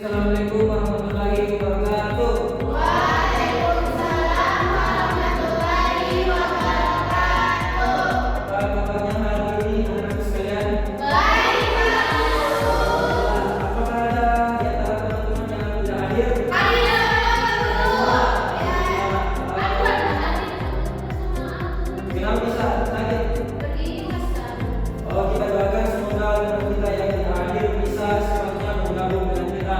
Assalamualaikum warahmatullahi wabarakatuh. Waalaikumsalam warahmatullahi wabarakatuh. Apa kabarnya hari ini anak-anak sekalian? Baik, Apakah ada di antara teman-teman yang tidak hadir? Hadir. Kenapa bisa hadir? Oh, kita doakan semoga teman kita yang tidak hadir bisa secepatnya bergabung dengan kita.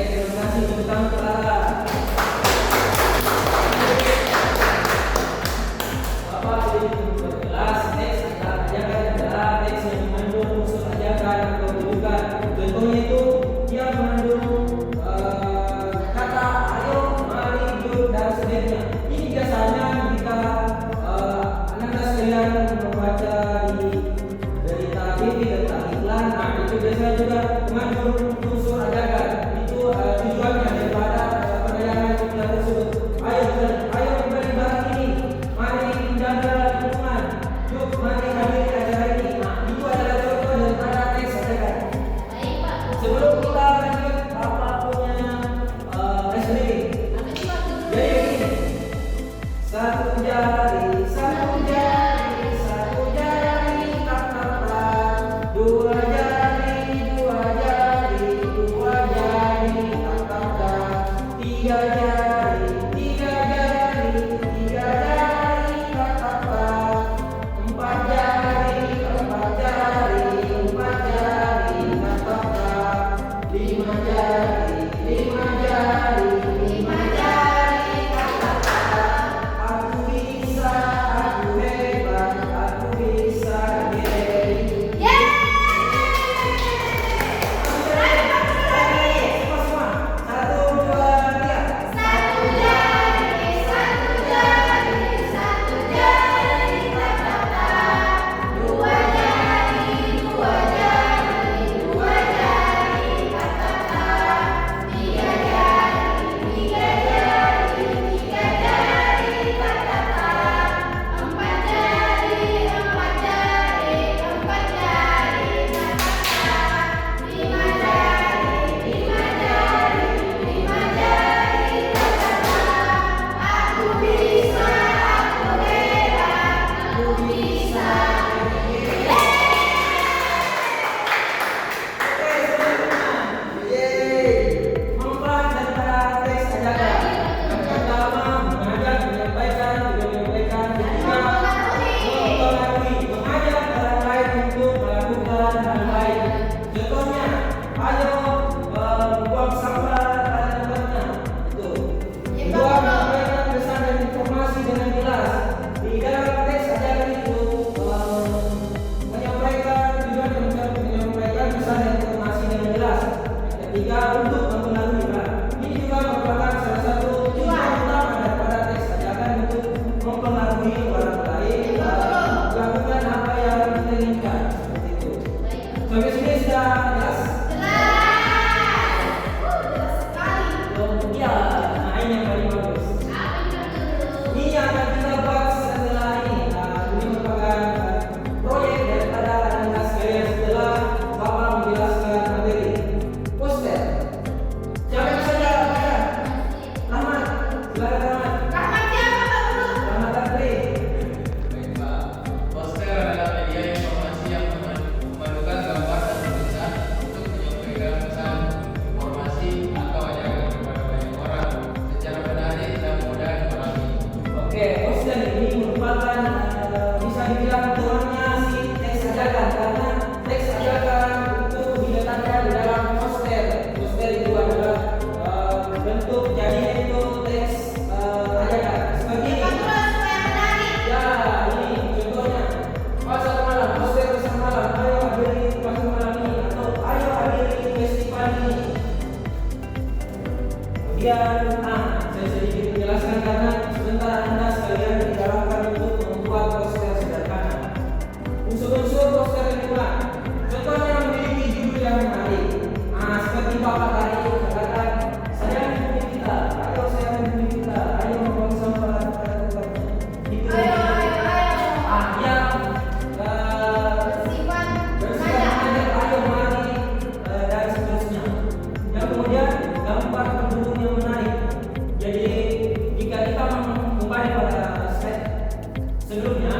terima kasih untuk tangan Clara. Bapak jadi berkelas teks ajakan adalah teks yang mengandung unsur ajakan atau rujukan. Contohnya itu dia mengandung kata ayo, mari, yuk dan sebagainya. Ini biasanya jika anak-anak sekalian membaca dari TV dan iklan, nah itu biasanya juga mengandung unsur ajakan. Itu tujuannya daripada penayangan iklan tersebut. Ayo kembali bahas ini, mari menjaga lingkungan, yuk mari hadiri acara ini. Nah itu adalah contoh daripada teks ajakan. Baik, Pak. Sebelum kita lanjut, Bapak punya resuming. Jadi begini, satu jari, tak tak, dua jari, tak tak, tiga jari, tak tak, empat jari, tak tak, lima jari, tak tak. Aku bisa, aku hebat, aku bisa diri. Semua. 1, 2, 3. Satu jari, tak tak. Dua jari, tak tak. Tiga jari, tak tak. Empat jari, tak tak. Lima jari, tak tak. Aku bisa, aku hebat, aku bisa. Manfaat daripada teks ajakan. Yang pertama, mengajak, menyampaikan, juga menyampaikan. Ketiga, mempengaruhi, mengajak orang lain untuk melakukan hal baik. Contohnya, ayo buang sampah pada tempatnya. Itu. Kedua, menyampaikan pesan dan informasi dengan jelas. Di dalam teks ajakan itu menyampaikan tujuan dan menyampaikan pesan dan informasi dengan jelas. Yang ketiga, untuk mempengaruhi. Ini juga merupakan salah satu tujuan utama daripada teks ajakan untuk mempengaruhi orang lain melakukan apa yang kita inginkan. Seperti itu. Sampai sini sudah jelas? Jelas sekali. Ya, nah ini yang paling bagus. Apa itu? Ini yang akan kita buat setelah ini. Nah, ini merupakan proyek daripada anak sekalian setelah Bapak menjelaskan materi. Poster. Siapa saja? Rahmat. Silakan Rahmat. Rahmat siapa, Pak Guru? Rahmat Andri. Baik, Pak. Poster adalah media informasi yang memerlukan gambar dan tulisan untuk menyampaikan pesan, informasi, atau ajakan kepada banyak orang secara menarik dan mudah dipahami. Oke, poster ini merupakan bisa dibilang tuannya si teks ajakan karena teks ajakan itu diletakkan di dalam poster. Poster itu adalah bentuk jadinya itu teks ajakan. Seperti ini. Pak Guru supaya menarik. Ya, ini contohnya pasar malam, poster pasar malam. Ayo hadiri pasar malam ini atau ayo hadiri festival ini. Kemudian, saya sedikit menjelaskan karena sebentar Anda sekalian diharapkan untuk membuat poster sederhana. Unsur-unsur poster lingkungan. Contohnya memiliki judul yang menarik. Seperti Bapak tadi katakan, saya bumi kita. Ayo saya bumi kita. Ayo membuang sampah pada tempatnya. Itu. Ayo. Ya. Bersifat Bersifat mengajak, ayo mari dan seterusnya. Yang kemudian gambar pendukung yang menarik. Jadi jika kita kembali pada slide sebelumnya,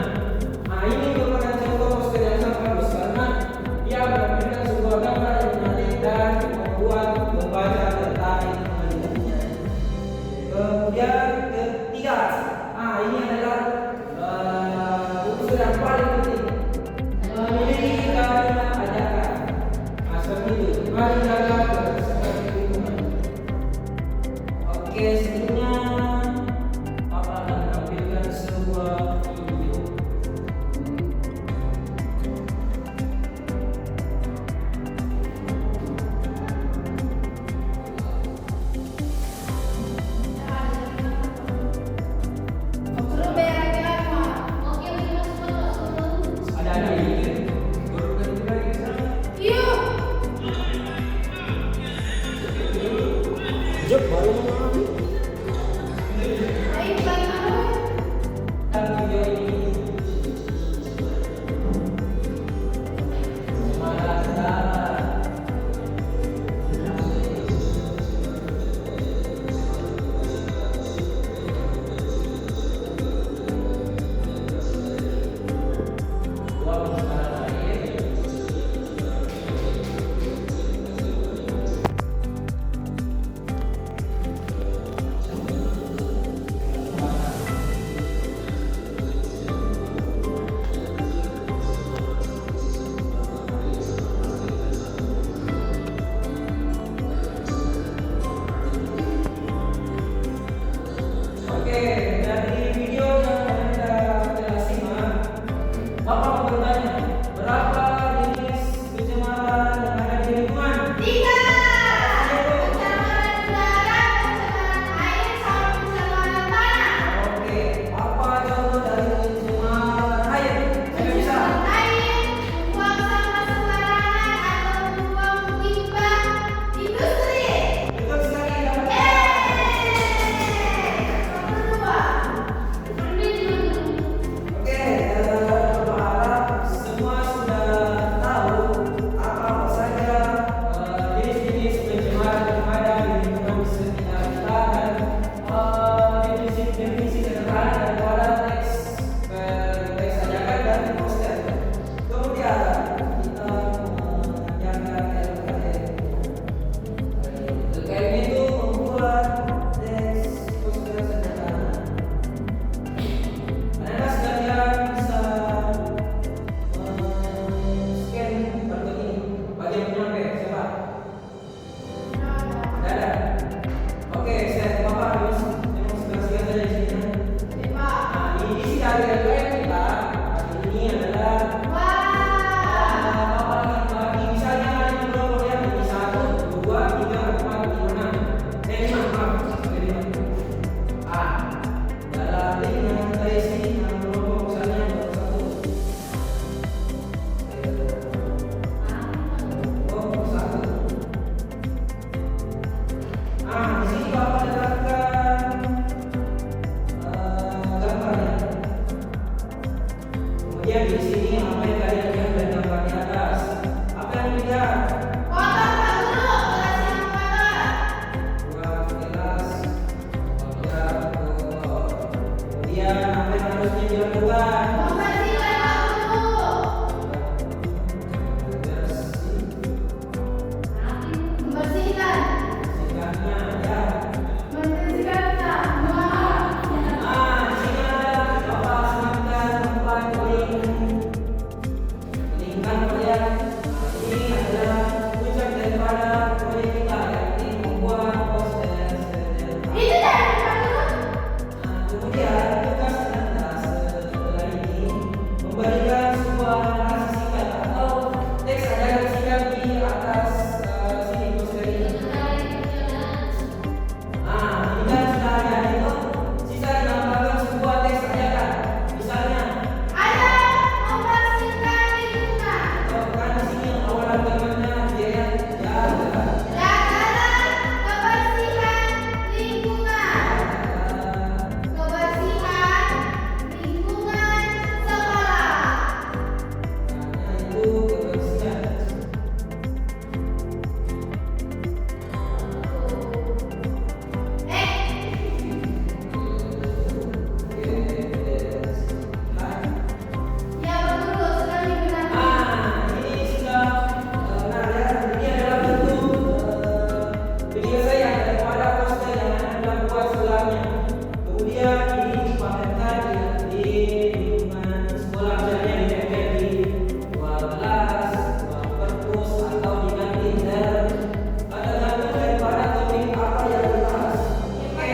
ini merupakan contoh poster yang sangat bagus karena dia menampilkan sebuah gambar yang menarik dan membuat membaca tertarik melihatnya. Kemudian ketiga, ini adalah unsur yang paling penting. Memiliki kalimat ajakan. Seperti itu. Mari jaga kebersihan lingkungan. Oke, selanjutnya Papa akan menampilkan sebuah video. Guru berak-berak mah. Oke, betul semua guru. Ada ini. Guru dan juga ini sana. Yuk. Jok baru mengalami. Ayo bagi anu. Dan video ini semangat saudara. Buang sekarang air. Oke, dari video yang Anda telah simak, Bapak mau bertanya, berapa jenis pencemaran yang ada di lingkungan? 3. Pencemaran udara, pencemaran air, sama pencemaran tanah. Oke, apa contoh dari pencemaran air? Saya bisa. Pencemaran air, buang sampah sembarangan atau buang limbah industri. Betul sekali, dapat. Oke, berharap semua sudah tahu apa saja jenis-jenis pencemaran yang ada di lingkungan sekitar kita dan definisi sederhana daripada teks ajakan dan poster. Kemudian kita mengerjakan LKM. LKM itu membuat teks poster sederhana. Anda sekalian bisa scan barcode ini. Bagi yang punya HP, siapa? Ada. Oke, saya Bapak harus memang sudah siap dari sini. Nah, ini isi dari LKM kita. Ini adalah Bapak lagi bagi misalnya ini kelompok yang ini 1, 2, 3, 4, 5, 6. 5, maaf, sampai 5. Dalam ini yang dari sini yang kelompok misalnya baru 1. Kelompok 1. Di sini Bapak letakkan gambarnya. Kemudian di sini apa yang kalian lihat dari gambar di atas? Apa yang dilihat? Kotor Pak Guru, kelas yang kotor. Buat gelas, ya, kemudian apa yang harusnya dilakukan? Membersihkan Pak Guru. Membersihkan. Sikapnya ya. Membersihkan semua. Di sini ada Bapak sematkan tempat kelingkan kalian. Ini adalah puncak daripada proyek kita, yakni membuat poster sederhana. Itu dari Pak Guru. Kemudian tugas Anda setelah ini memberikan sebuah narasi singkat atau teks ajakan singkat di atas sini poster ini. Ini kan sudah ada itu. Sisa ditambahkan sebuah teks ajakan. Misalnya, Ada membersihkan lingkungan. kan di sini awal kalimatnya dia ya. Jagalah kebersihan lingkungan. Kebersihan lingkungan sekolah. Itu kebersihan. Ya Pak Guru, sedang digunakan. Ini sudah benar ya. Ini adalah bentuk video saya daripada poster yang Anda buat sebelumnya. Kemudian ini dipamerkan di lingkungan sekolah, misalnya di TPD 12, perpus atau di kantin dan tergantung daripada topik apa yang dibahas. Oke.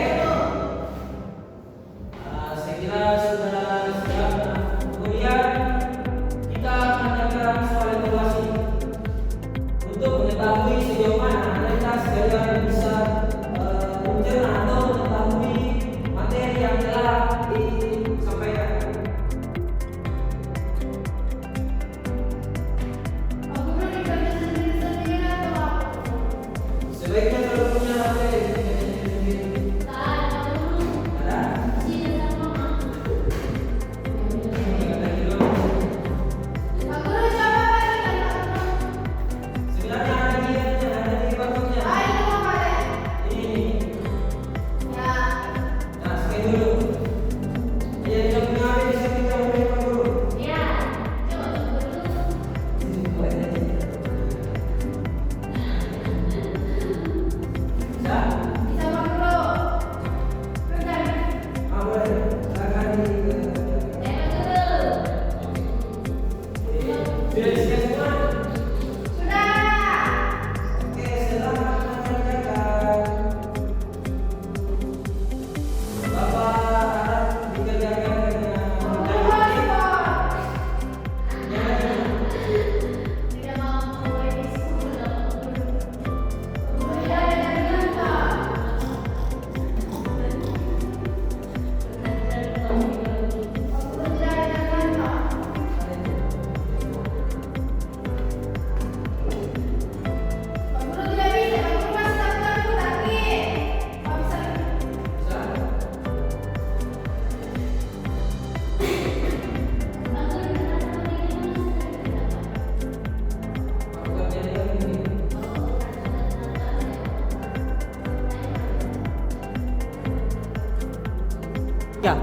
Ya.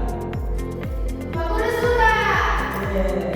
Pak Guru sudah. Yes.